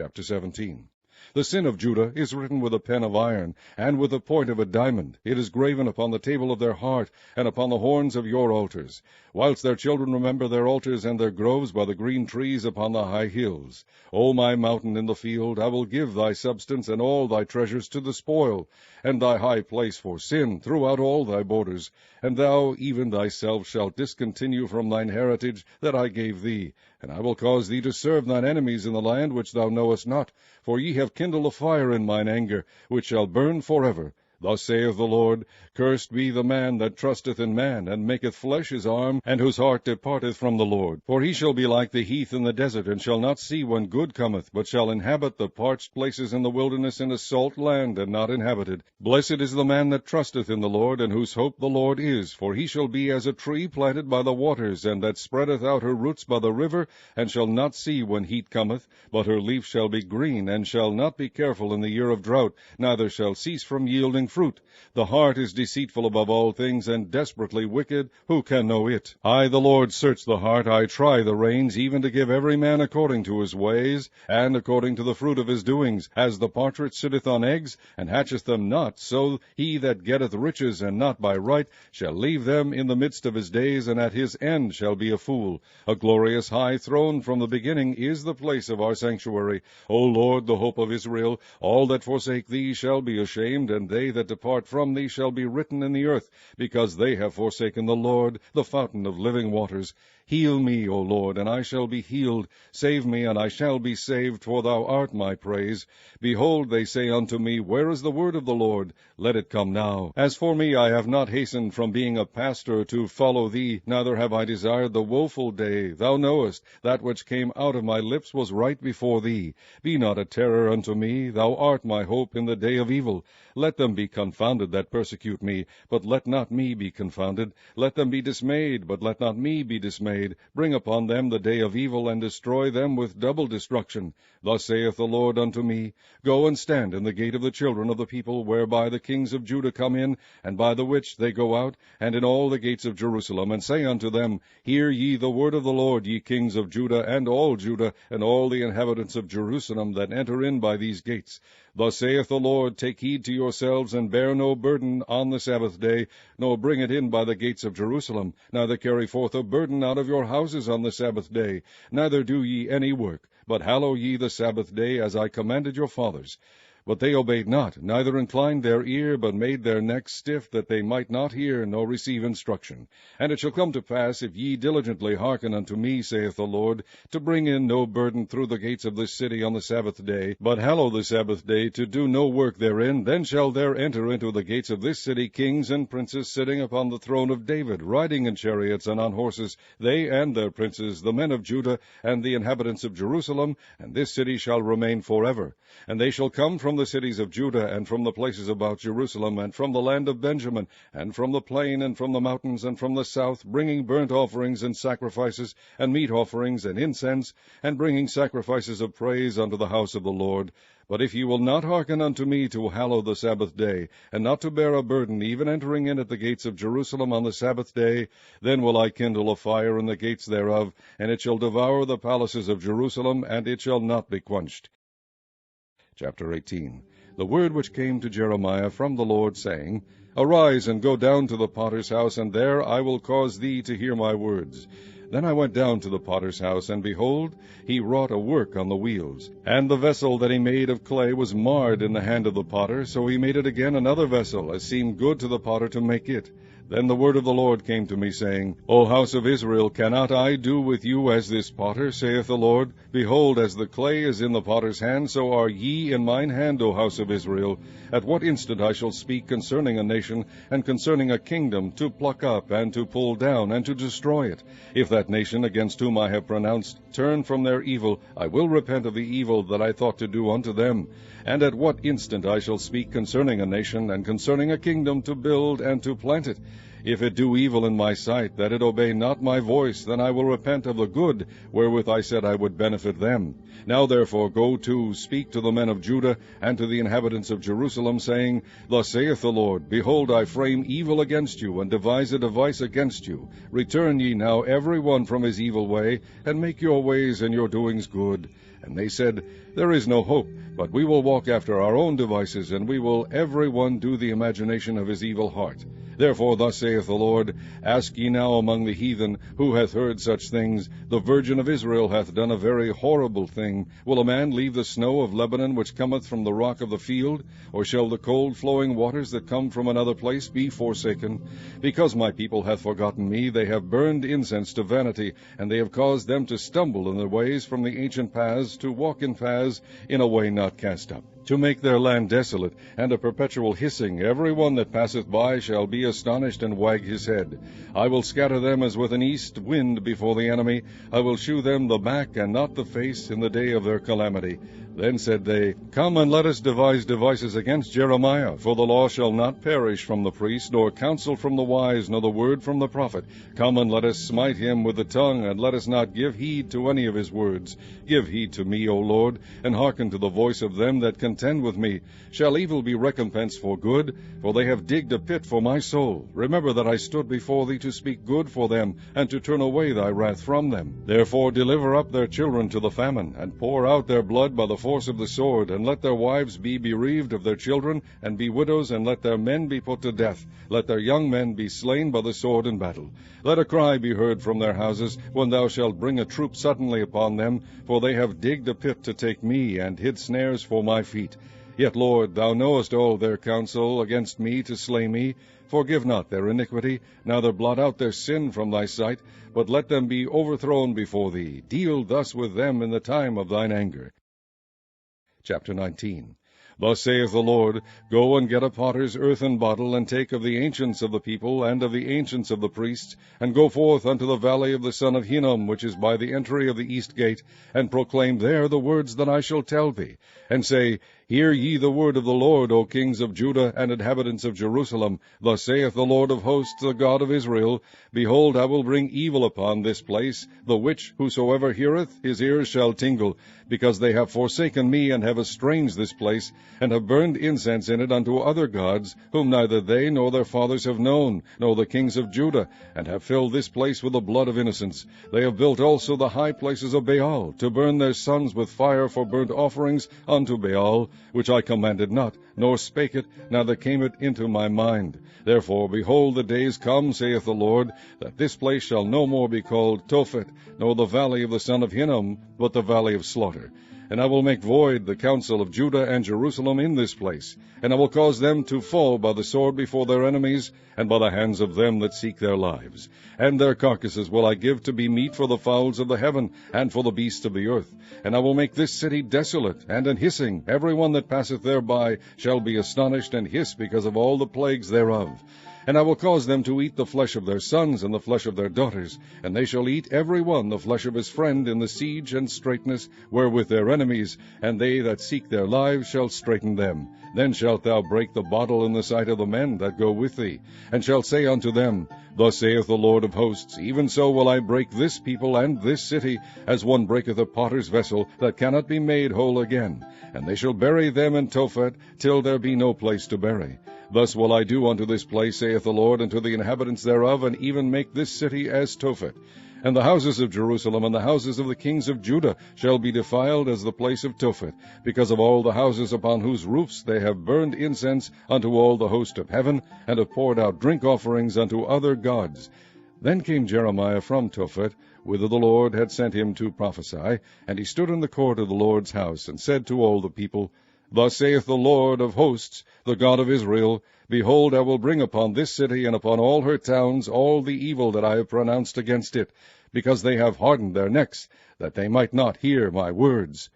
Chapter 17. The sin of Judah is written with a pen of iron, and with the point of a diamond. It is graven upon the table of their heart, and upon the horns of your altars, whilst their children remember their altars and their groves by the green trees upon the high hills. O my mountain in the field, I will give thy substance and all thy treasures to the spoil, and thy high place for sin throughout all thy borders. And thou even thyself shalt discontinue from thine heritage that I gave thee. And I will cause thee to serve thine enemies in the land which thou knowest not, for ye have kindled a fire in mine anger, which shall burn forever. Thus saith the Lord, Cursed be the man that trusteth in man, and maketh flesh his arm, and whose heart departeth from the Lord. For he shall be like the heath in the desert, and shall not see when good cometh, but shall inhabit the parched places in the wilderness in a salt land, and not inhabited. Blessed is the man that trusteth in the Lord, and whose hope the Lord is. For he shall be as a tree planted by the waters, and that spreadeth out her roots by the river, and shall not see when heat cometh, but her leaf shall be green, and shall not be careful in the year of drought, neither shall cease from yielding fruit. The heart is deceitful above all things, and desperately wicked. Who can know it? I, the Lord, search the heart. I try the reins, even to give every man according to his ways, and according to the fruit of his doings. As the partridge sitteth on eggs, and hatcheth them not, so he that getteth riches, and not by right, shall leave them in the midst of his days, and at his end shall be a fool. A glorious high throne from the beginning is the place of our sanctuary. O Lord, the hope of Israel, all that forsake thee shall be ashamed, and they that depart from thee shall be written in the earth, because they have forsaken the Lord, the fountain of living waters. Heal me, O Lord, and I shall be healed. Save me, and I shall be saved, for thou art my praise. Behold, they say unto me, Where is the word of the Lord? Let it come now. As for me, I have not hastened from being a pastor to follow thee, neither have I desired the woeful day. Thou knowest, that which came out of my lips was right before thee. Be not a terror unto me. Thou art my hope in the day of evil. Let them be confounded that persecute me, but let not me be confounded. Let them be dismayed, but let not me be dismayed. Bring upon them the day of evil, and destroy them with double destruction. Thus saith the Lord unto me, Go and stand in the gate of the children of the people, whereby the kings of Judah come in, and by the which they go out, and in all the gates of Jerusalem, and say unto them, Hear ye the word of the Lord, ye kings of Judah, and all the inhabitants of Jerusalem that enter in by these gates. Thus saith the Lord, Take heed to yourselves, and bear no burden on the Sabbath day, nor bring it in by the gates of Jerusalem, neither carry forth a burden out of your houses on the Sabbath day, neither do ye any work, but hallow ye the Sabbath day, as I commanded your fathers. But they obeyed not, neither inclined their ear, but made their necks stiff, that they might not hear, nor receive instruction. And it shall come to pass, if ye diligently hearken unto me, saith the Lord, to bring in no burden through the gates of this city on the Sabbath day, but hallow the Sabbath day, to do no work therein, then shall there enter into the gates of this city kings and princes sitting upon the throne of David, riding in chariots and on horses, they and their princes, the men of Judah, and the inhabitants of Jerusalem, and this city shall remain forever. And they shall come from the cities of Judah, and from the places about Jerusalem, and from the land of Benjamin, and from the plain, and from the mountains, and from the south, bringing burnt offerings and sacrifices, and meat offerings and incense, and bringing sacrifices of praise unto the house of the Lord. But if ye will not hearken unto me to hallow the Sabbath day, and not to bear a burden, even entering in at the gates of Jerusalem on the Sabbath day, then will I kindle a fire in the gates thereof, and it shall devour the palaces of Jerusalem, and it shall not be quenched. Chapter 18. The word which came to Jeremiah from the Lord, saying, Arise, and go down to the potter's house, and there I will cause thee to hear my words. Then I went down to the potter's house, and behold, he wrought a work on the wheels. And the vessel that he made of clay was marred in the hand of the potter, so he made it again another vessel, as seemed good to the potter to make it. Then the word of the Lord came to me, saying, O house of Israel, cannot I do with you as this potter, saith the Lord? Behold, as the clay is in the potter's hand, so are ye in mine hand, O house of Israel. At what instant I shall speak concerning a nation, and concerning a kingdom, to pluck up, and to pull down, and to destroy it. If that nation against whom I have pronounced turn from their evil, I will repent of the evil that I thought to do unto them. And at what instant I shall speak concerning a nation, and concerning a kingdom, to build and to plant it. If it do evil in my sight, that it obey not my voice, then I will repent of the good wherewith I said I would benefit them. Now therefore go to, speak to the men of Judah, and to the inhabitants of Jerusalem, saying, Thus saith the Lord, Behold, I frame evil against you, and devise a device against you. Return ye now every one from his evil way, and make your ways and your doings good. And they said, There is no hope, but we will walk after our own devices, and we will every one do the imagination of his evil heart. Therefore thus saith the Lord, Ask ye now among the heathen, who hath heard such things? The Virgin of Israel hath done a very horrible thing. Will a man leave the snow of Lebanon, which cometh from the rock of the field? Or shall the cold flowing waters that come from another place be forsaken? Because my people hath forgotten me, they have burned incense to vanity, and they have caused them to stumble in their ways from the ancient paths, to walk in paths in a way not cast up, to make their land desolate, and a perpetual hissing. Every one that passeth by shall be astonished and wag his head. I will scatter them as with an east wind before the enemy. I will shew them the back and not the face in the day of their calamity. Then said they, Come and let us devise devices against Jeremiah, for the law shall not perish from the priest, nor counsel from the wise, nor the word from the prophet. Come and let us smite him with the tongue, and let us not give heed to any of his words. Give heed to me, O Lord, and hearken to the voice of them that contend with me. Shall evil be recompensed for good? For they have digged a pit for my soul. Remember that I stood before thee to speak good for them, and to turn away thy wrath from them. Therefore deliver up their children to the famine, and pour out their blood by the force of the sword, and let their wives be bereaved of their children, and be widows, and let their men be put to death. Let their young men be slain by the sword in battle. Let a cry be heard from their houses, when thou shalt bring a troop suddenly upon them, for they have digged a pit to take me, and hid snares for my feet. Yet, Lord, thou knowest all their counsel against me to slay me. Forgive not their iniquity, neither blot out their sin from thy sight, but let them be overthrown before thee. Deal thus with them in the time of thine anger. Chapter 19. Thus saith the Lord, Go and get a potter's earthen bottle, and take of the ancients of the people, and of the ancients of the priests, and go forth unto the valley of the son of Hinnom, which is by the entry of the east gate, and proclaim there the words that I shall tell thee, and say, Hear ye the word of the Lord, O kings of Judah and inhabitants of Jerusalem. Thus saith the Lord of hosts, the God of Israel, Behold, I will bring evil upon this place, the which whosoever heareth, his ears shall tingle, because they have forsaken me, and have estranged this place, and have burned incense in it unto other gods, whom neither they nor their fathers have known, nor the kings of Judah, and have filled this place with the blood of innocents. They have built also the high places of Baal, to burn their sons with fire for burnt offerings unto Baal, which I commanded not, nor spake it, neither came it into my mind. Therefore, behold, the days come, saith the Lord, that this place shall no more be called Tophet, nor the valley of the son of Hinnom, but the valley of slaughter. And I will make void the counsel of Judah and Jerusalem in this place, and I will cause them to fall by the sword before their enemies, and by the hands of them that seek their lives. And their carcasses will I give to be meat for the fowls of the heaven, and for the beasts of the earth. And I will make this city desolate, and an hissing. Every one that passeth thereby shall be astonished, and hiss because of all the plagues thereof. And I will cause them to eat the flesh of their sons, and the flesh of their daughters, and they shall eat every one the flesh of his friend in the siege and straitness wherewith their enemies, and they that seek their lives shall straiten them. Then shalt thou break the bottle in the sight of the men that go with thee, and shalt say unto them, Thus saith the Lord of hosts, Even so will I break this people and this city, as one breaketh a potter's vessel, that cannot be made whole again. And they shall bury them in Tophet, till there be no place to bury. Thus will I do unto this place, saith the Lord, and to the inhabitants thereof, and even make this city as Tophet. And the houses of Jerusalem and the houses of the kings of Judah shall be defiled as the place of Tophet, because of all the houses upon whose roofs they have burned incense unto all the host of heaven, and have poured out drink offerings unto other gods. Then came Jeremiah from Tophet, whither the Lord had sent him to prophesy, and he stood in the court of the Lord's house, and said to all the people, Thus saith the Lord of hosts, the God of Israel, Behold, I will bring upon this city and upon all her towns all the evil that I have pronounced against it, because they have hardened their necks, that they might not hear my words.